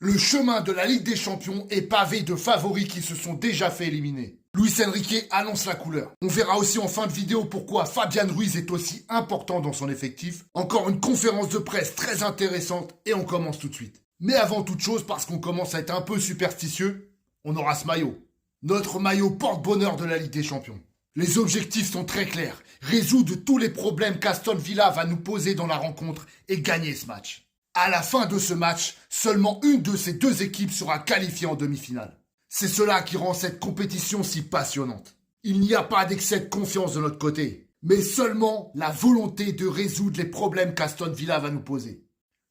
Le chemin de la Ligue des Champions est pavé de favoris qui se sont déjà fait éliminer. Luis Enrique annonce la couleur. On verra aussi en fin de vidéo pourquoi Fabian Ruiz est aussi important dans son effectif. Encore une conférence de presse très intéressante et on commence tout de suite. Mais avant toute chose, parce qu'on commence à être un peu superstitieux, on aura ce maillot. Notre maillot porte-bonheur de la Ligue des Champions. Les objectifs sont très clairs. Résoudre tous les problèmes qu'Aston Villa va nous poser dans la rencontre et gagner ce match. À la fin de ce match, seulement une de ces deux équipes sera qualifiée en demi-finale. C'est cela qui rend cette compétition si passionnante. Il n'y a pas d'excès de confiance de notre côté, mais seulement la volonté de résoudre les problèmes qu'Aston Villa va nous poser.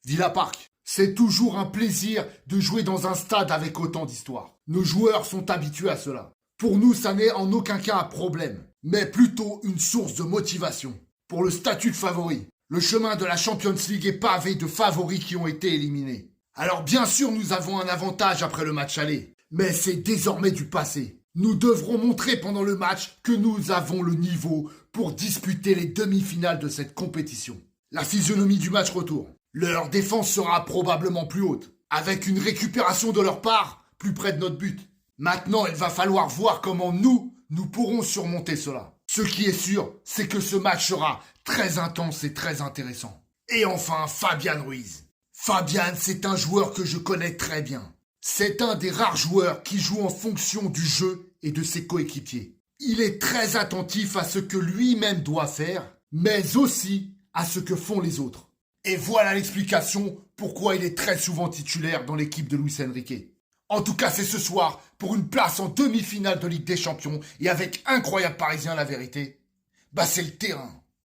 Villa Park, c'est toujours un plaisir de jouer dans un stade avec autant d'histoire. Nos joueurs sont habitués à cela. Pour nous, ça n'est en aucun cas un problème, mais plutôt une source de motivation. Pour le statut de favori, le chemin de la Champions League est pavé de favoris qui ont été éliminés. Alors bien sûr, nous avons un avantage après le match aller, mais c'est désormais du passé. Nous devrons montrer pendant le match que nous avons le niveau pour disputer les demi-finales de cette compétition. La physionomie du match retour. Leur défense sera probablement plus haute, avec une récupération de leur part plus près de notre but. Maintenant, il va falloir voir comment nous pourrons surmonter cela. Ce qui est sûr, c'est que ce match sera très intense et très intéressant. Et enfin, Fabian Ruiz. Fabian, c'est un joueur que je connais très bien. C'est un des rares joueurs qui joue en fonction du jeu et de ses coéquipiers. Il est très attentif à ce que lui-même doit faire, mais aussi à ce que font les autres. Et voilà l'explication pourquoi il est très souvent titulaire dans l'équipe de Luis Enrique. En tout cas, c'est ce soir pour une place en demi-finale de Ligue des Champions et avec incroyable parisien la vérité. C'est le terrain.